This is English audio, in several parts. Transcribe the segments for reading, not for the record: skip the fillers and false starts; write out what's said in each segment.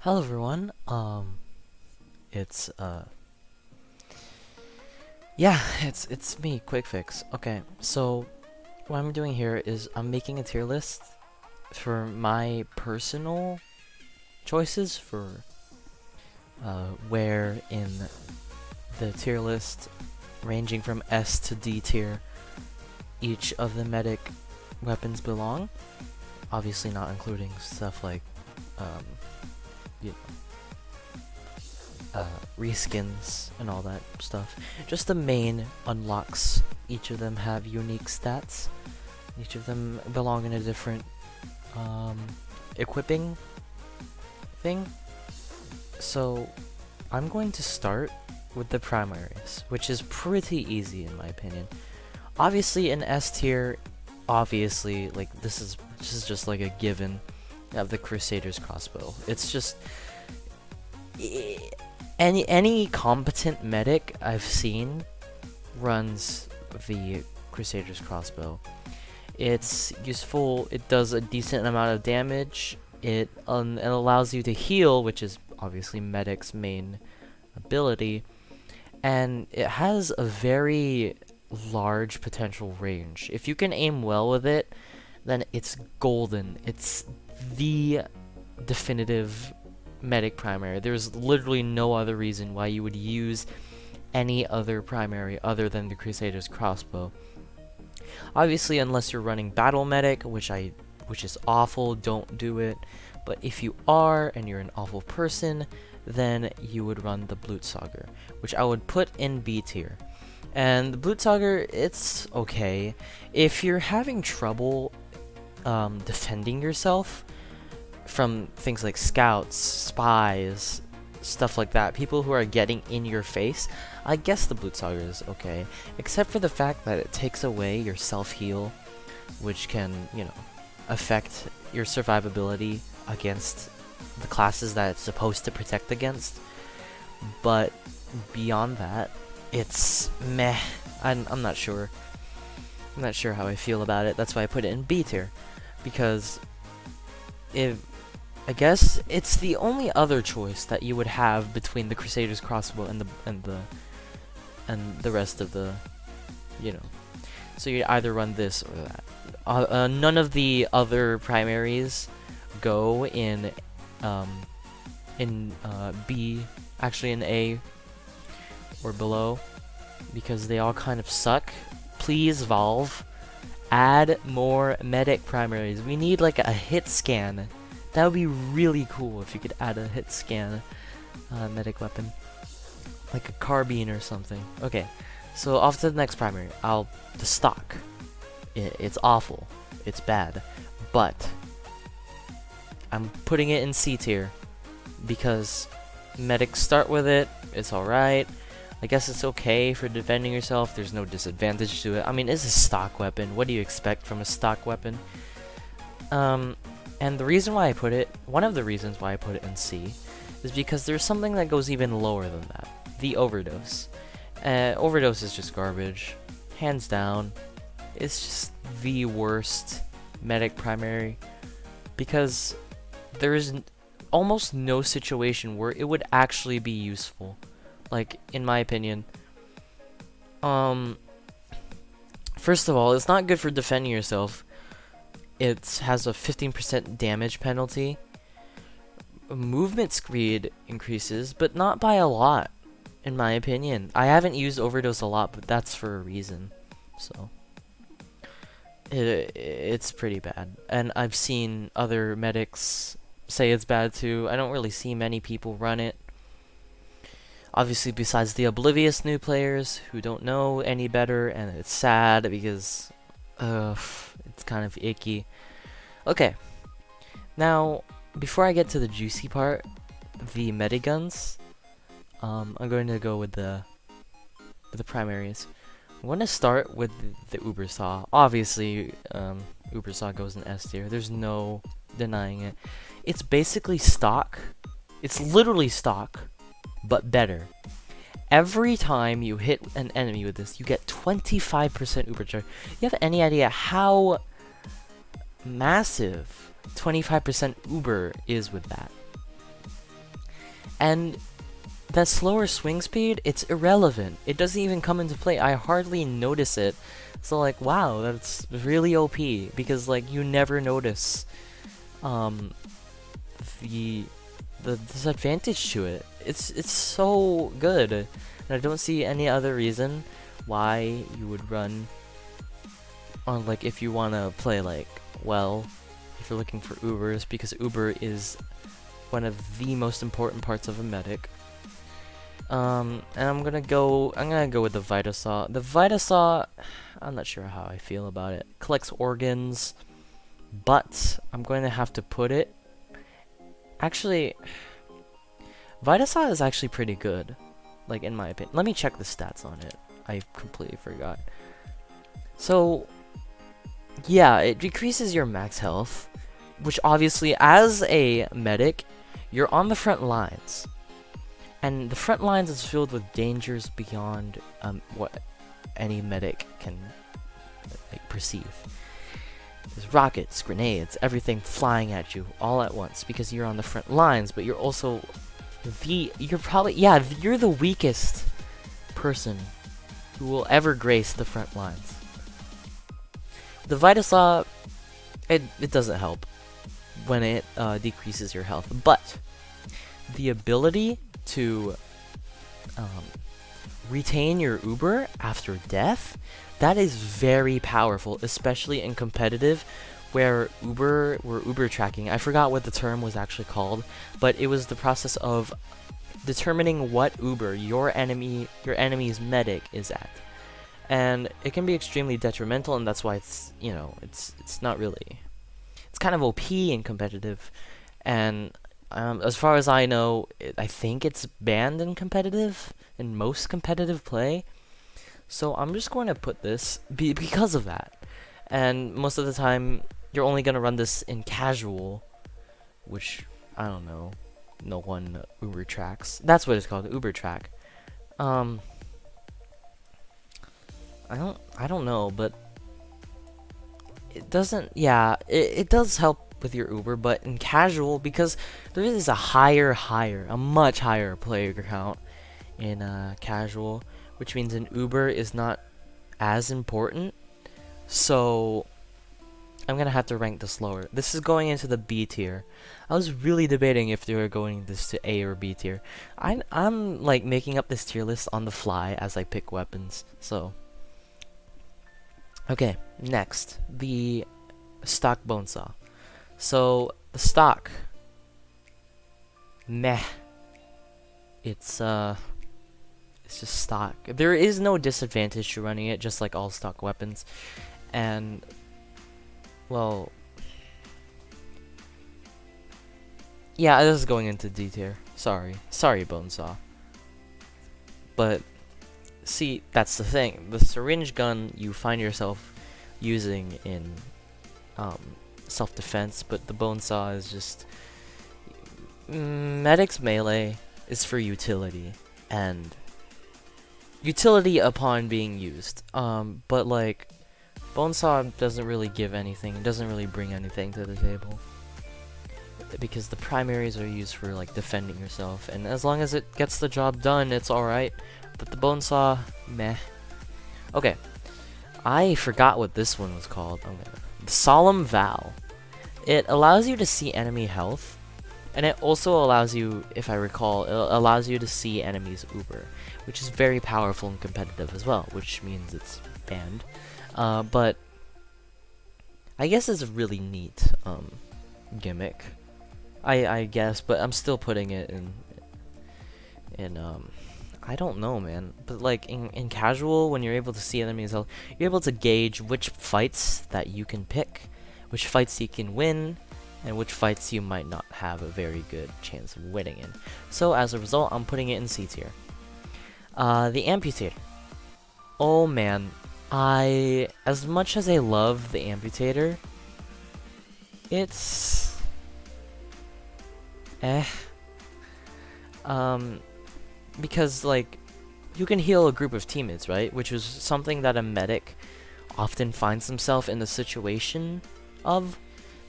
Hello everyone. It's yeah, it's me, Quick Fix. Okay, so what I'm doing here is I'm making a tier list for my personal choices for where in the tier list, ranging from S to D tier, each of the medic weapons belong. Obviously, not including stuff like um, you reskins and all that stuff. Just the main unlocks. Each of them have unique stats. Each of them belong in a different equipping thing. So I'm going to start with the primaries, which is pretty easy in my opinion. Obviously in S tier, obviously like this is just like a given of the Crusaders Crossbow. It's just any competent medic I've seen runs the Crusaders Crossbow. It's useful, it does a decent amount of damage, it allows you to heal, which is obviously medic's main ability, and it has a very large potential range. If you can aim well with it, then it's golden. It's the definitive medic primary. There's literally no other reason why you would use any other primary other than the Crusaders Crossbow. Obviously, unless you're running battle medic, which is awful, don't do it. But if you are and you're an awful person, then you would run the Blutsauger, which I would put in B tier. And the Blutsauger, it's okay if you're having trouble defending yourself from things like scouts, spies, stuff like that, people who are getting in your face. I guess the Blutsauger is okay, except for the fact that it takes away your self-heal, which can, you know, affect your survivability against the classes that it's supposed to protect against. But beyond that, it's meh. I'm not sure. I'm not sure how I feel about it. That's why I put it in B tier, because I guess it's the only other choice that you would have between the Crusaders Crossbow and the rest of the, you know. So you either run this or that. None of the other primaries go in B, actually in A or below, because they all kind of suck. Please, Valve, add more medic primaries. We need like a hit scan. That would be really cool if you could add a hit scan medic weapon. Like a carbine or something. Okay, so off to the next primary. The stock. It's awful. It's bad. But I'm putting it in C tier because medics start with it. It's alright. I guess it's okay for defending yourself. There's no disadvantage to it. I mean, it's a stock weapon. What do you expect from a stock weapon? And the reason why I put it, one of the reasons why I put it in C, is because there's something that goes even lower than that. The Overdose. Overdose is just garbage. Hands down. It's just the worst medic primary. Because there is almost no situation where it would actually be useful. Like, in my opinion. First of all, it's not good for defending yourself. It has a 15% damage penalty. Movement speed increases, but not by a lot, in my opinion. I haven't used Overdose a lot, but that's for a reason. So it's pretty bad. And I've seen other medics say it's bad too. I don't really see many people run it. Obviously, besides the oblivious new players who don't know any better, and it's sad because it's kind of icky. Okay, now before I get to the juicy part, the mediguns, I'm going to go with the primaries. I'm going to start with the Ubersaw. Obviously, Ubersaw goes in S tier. There's no denying it. It's basically stock. It's literally stock, but better. Every time you hit an enemy with this, you get 25% Uber charge. You have any idea how massive 25% Uber is with that? And that slower swing speed, it's irrelevant. It doesn't even come into play. I hardly notice it. So like, wow, that's really OP, because like you never notice the disadvantage to it. It's so good, and I don't see any other reason why you would run on, like, if you want to play like, well, if you're looking for Ubers, because Uber is one of the most important parts of a medic. And I'm gonna go with the Bonesaw. The Bonesaw, I'm not sure how I feel about it. Collects organs, but I'm going to have to put it. Actually, Bonesaw is actually pretty good, like, in my opinion. Let me check the stats on it. I completely forgot. So, yeah, it decreases your max health, which obviously, as a medic, you're on the front lines. And the front lines is filled with dangers beyond what any medic can like perceive. There's rockets, grenades, everything flying at you all at once because you're on the front lines, but you're also you're the weakest person who will ever grace the front lines. The Bonesaw, it doesn't help when it decreases your health, but the ability to retain your Uber after death, that is very powerful, especially in competitive where Uber tracking. I forgot what the term was actually called, but it was the process of determining what Uber your enemy's medic is at. And it can be extremely detrimental, and that's why it's, you know, it's not really, it's kind of OP in competitive. And as far as I know, I think it's banned in competitive, in most competitive play. So I'm just going to put this because of that. And most of the time, you're only going to run this in casual, which, I don't know, no one Uber tracks. That's what it's called, Uber track. I don't know, but it doesn't, yeah, it does help with your Uber, but in casual, because there is a much higher player count in casual, which means an Uber is not as important. So I'm gonna have to rank this lower. This is going into the B tier. I was really debating if they were going this to A or B tier. I'm like making up this tier list on the fly as I pick weapons. So okay, next, the stock Bonesaw. So the stock, meh. It's just stock. There is no disadvantage to running it, just like all stock weapons. And well, yeah, this is going into D tier. Sorry, Bonesaw. But see, that's the thing. The syringe gun you find yourself using in self-defense, but the Bonesaw is just medic's melee is for utility, and utility upon being used. But like Bonesaw doesn't really give anything. It doesn't really bring anything to the table, because the primaries are used for like defending yourself, and as long as it gets the job done, it's alright. But the Bonesaw, meh. Okay, I forgot what this one was called. The Solemn Vow. It allows you to see enemy health, and it also allows you, if I recall, it allows you to see enemies Uber, which is very powerful and competitive as well, which means it's banned. But I guess it's a really neat gimmick. I guess, but I'm still putting it in I don't know, man. But like in casual, when you're able to see enemies health, you're able to gauge which fights that you can pick, which fights you can win, and which fights you might not have a very good chance of winning in. So as a result, I'm putting it in C tier. The Amputator. Oh man, as much as I love the Amputator, it's because like you can heal a group of teammates, right? Which is something that a medic often finds himself in the situation of,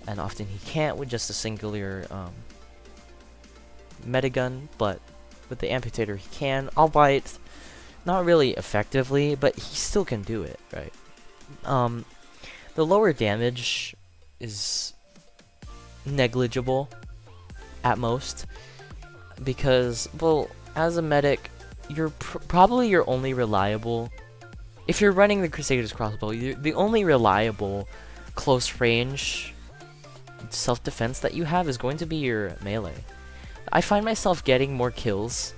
and often he can't with just a singular Medigun, but with the Amputator he can, albeit not really effectively, but he still can do it, right? The lower damage is negligible at most, because, well, as a medic, you're probably your only reliable, if you're running the Crusaders Crossbow, the only reliable close range self-defense that you have is going to be your melee. I find myself getting more kills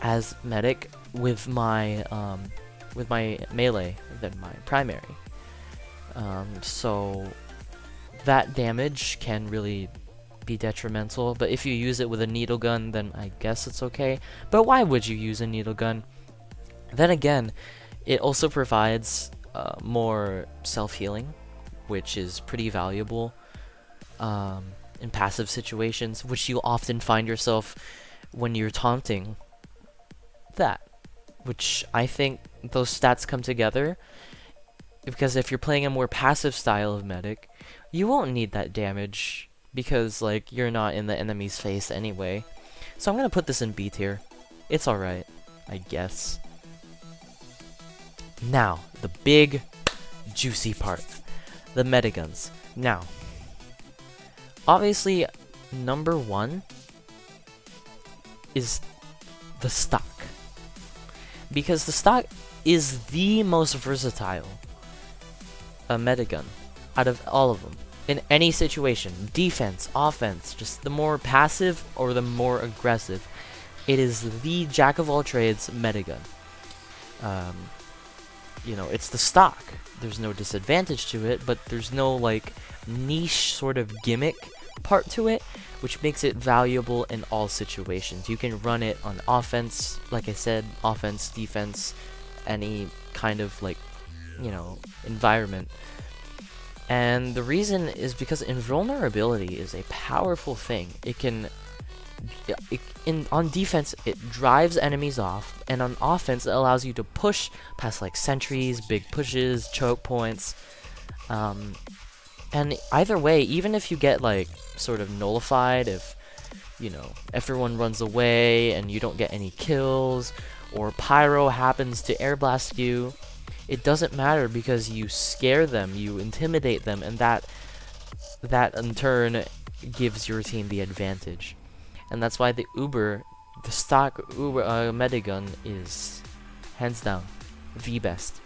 as medic with my melee than my primary. So that damage can really be detrimental, but if you use it with a needle gun, then I guess it's okay. But why would you use a needle gun? Then again, it also provides more self-healing, which is pretty valuable in passive situations, which you'll often find yourself when you're taunting that, which I think those stats come together, because if you're playing a more passive style of medic, you won't need that damage, because, like, you're not in the enemy's face anyway. So I'm gonna put this in B tier. It's alright, I guess. Now, the big, juicy part. The metiguns. Now, obviously, number one is the stock. Because the stock is the most versatile metagun out of all of them. In any situation, defense, offense, just the more passive or the more aggressive, it is the jack of all trades metagun. You know, it's the stock. There's no disadvantage to it, but there's no, like, niche sort of gimmick part to it, which makes it valuable in all situations. You can run it on offense, like I said, offense, defense, any kind of, like, you know, environment. And the reason is because invulnerability is a powerful thing. It can, on defense, it drives enemies off, and on offense, it allows you to push past, like, sentries, big pushes, choke points. And either way, even if you get, like, sort of nullified, if, you know, everyone runs away and you don't get any kills, or pyro happens to air blast you, it doesn't matter, because you scare them, you intimidate them, and that in turn gives your team the advantage. And that's why the stock Uber metagun is hands down the best.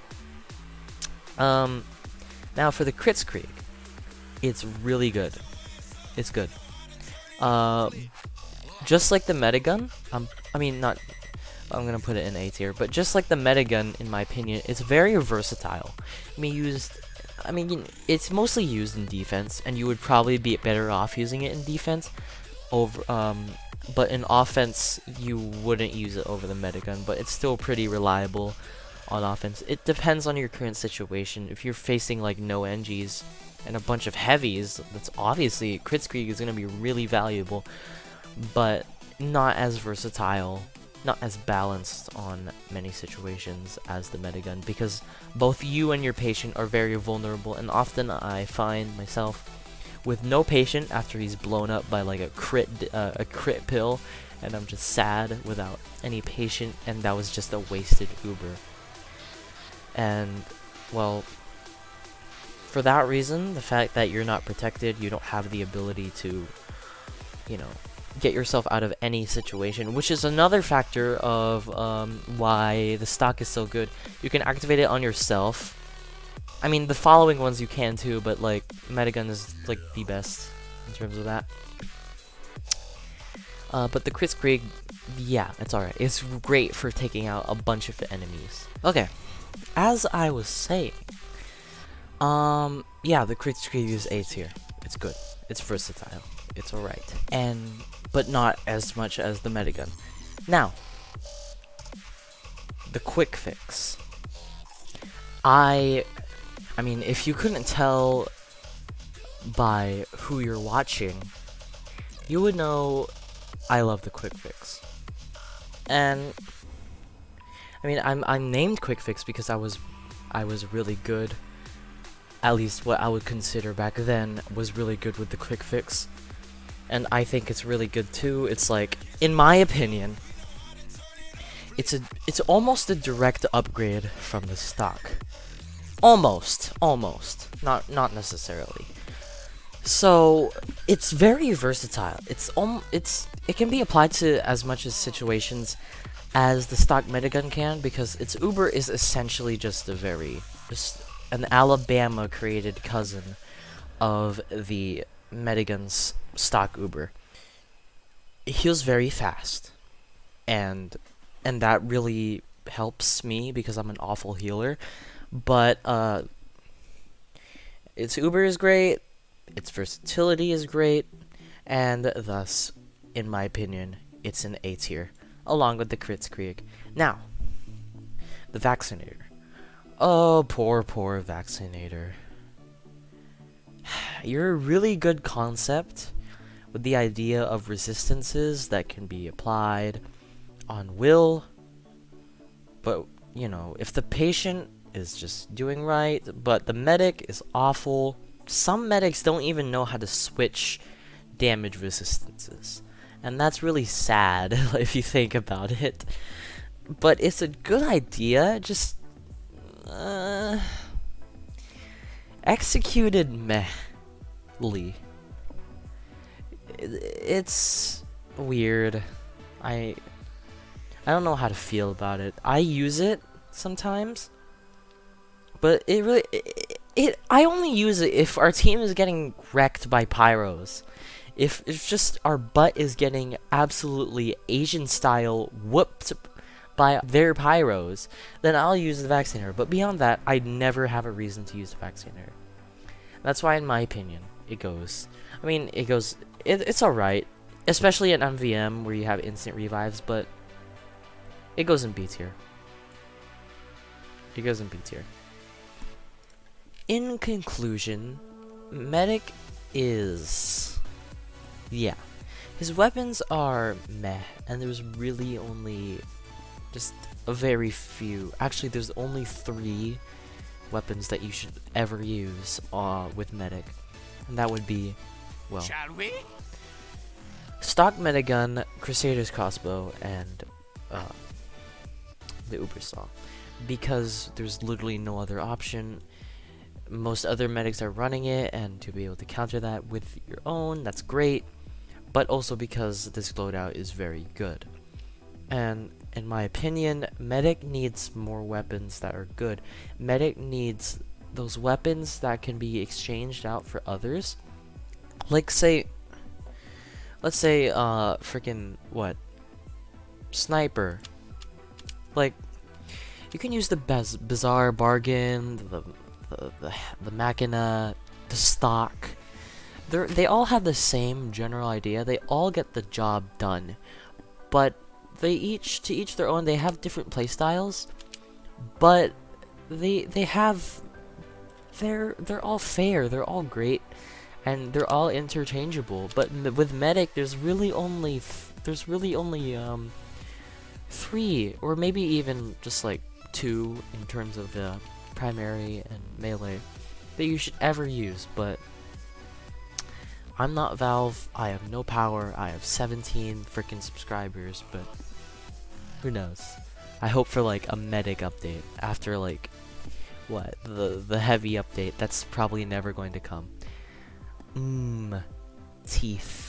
Now for the Kritzkrieg, it's really good. It's good. Just like the metagun, I'm gonna put it in A tier, but just like the metagun, in my opinion, it's very versatile. It's mostly used in defense, and you would probably be better off using it in defense but in offense, you wouldn't use it over the metagun, but it's still pretty reliable on offense. It depends on your current situation. If you're facing, like, no NGs and a bunch of heavies, that's obviously, Kritzkrieg is gonna be really valuable, but not as versatile, not as balanced on many situations as the metagun, because both you and your patient are very vulnerable, and often I find myself with no patient after he's blown up by, like, a crit pill, and I'm just sad without any patient, and that was just a wasted Uber. And, well, for that reason, the fact that you're not protected, you don't have the ability to, you know, get yourself out of any situation, which is another factor of why the stock is so good. You can activate it on yourself. I mean, the following ones you can too, but, like, metagun is, like, the best in terms of that. But the Kritzkrieg, yeah, it's alright. It's great for taking out a bunch of enemies. Okay, as I was saying, yeah, the Kritzkrieg is A tier. It's good. It's versatile. It's alright. But not as much as the metagun. Now, the quick fix. I mean, if you couldn't tell by who you're watching, you would know I love the quick fix. And I mean, I'm named quick fix because I was really good. At least what I would consider back then was really good with the quick fix. and I think it's really good too. It's like, in my opinion, it's almost a direct upgrade from the stock. Almost, not necessarily. So it's very versatile. It can be applied to as much as situations as the stock minigun can, because its Uber is essentially just an Alabama created cousin of the minigun's stock Uber. It heals very fast, and that really helps me because I'm an awful healer. But its Uber is great, its versatility is great, and thus, in my opinion, it's an A tier, along with the Kritzkrieg. Now, the Vaccinator. Oh, poor Vaccinator. You're a really good concept with the idea of resistances that can be applied on will, but, you know, if the patient is just doing right, but the medic is awful. Some medics don't even know how to switch damage resistances, and that's really sad if you think about it. But it's a good idea, just executed mehly. It's weird. I don't know how to feel about it. I use it sometimes, but I only use it if our team is getting wrecked by pyros. If just our butt is getting absolutely Asian style whooped by their pyros, then I'll use the Vaccinator. But beyond that, I never have a reason to use the Vaccinator. That's why, in my opinion, it goes. I mean, it's alright, especially at MVM where you have instant revives, but it goes in B tier. It goes in B tier. In conclusion, Medic is... yeah. His weapons are meh, and there's really only just a very few. Actually, there's only 3 weapons that you should ever use with Medic. And that would be, well, shall we? Stock Minigun, Crusaders Crossbow, and the Bonesaw. Because there's literally no other option. Most other medics are running it, and to be able to counter that with your own, that's great. But also because this loadout is very good. And in my opinion, Medic needs more weapons that are good. Medic needs those weapons that can be exchanged out for others. Like, let's say, freaking, what? Sniper. Like, you can use the Bizarre Bargain, the Machina, the Stock. They all have the same general idea. They all get the job done, but to each their own. They have different playstyles, but they're all fair. They're all great, and they're all interchangeable. But with Medic, there's really only 3, or maybe even just like 2 in terms of the primary and melee that you should ever use. But I'm not Valve, I have no power, I have 17 freaking subscribers, but who knows? I hope for like a Medic update after like what, the heavy update that's probably never going to come. Teeth.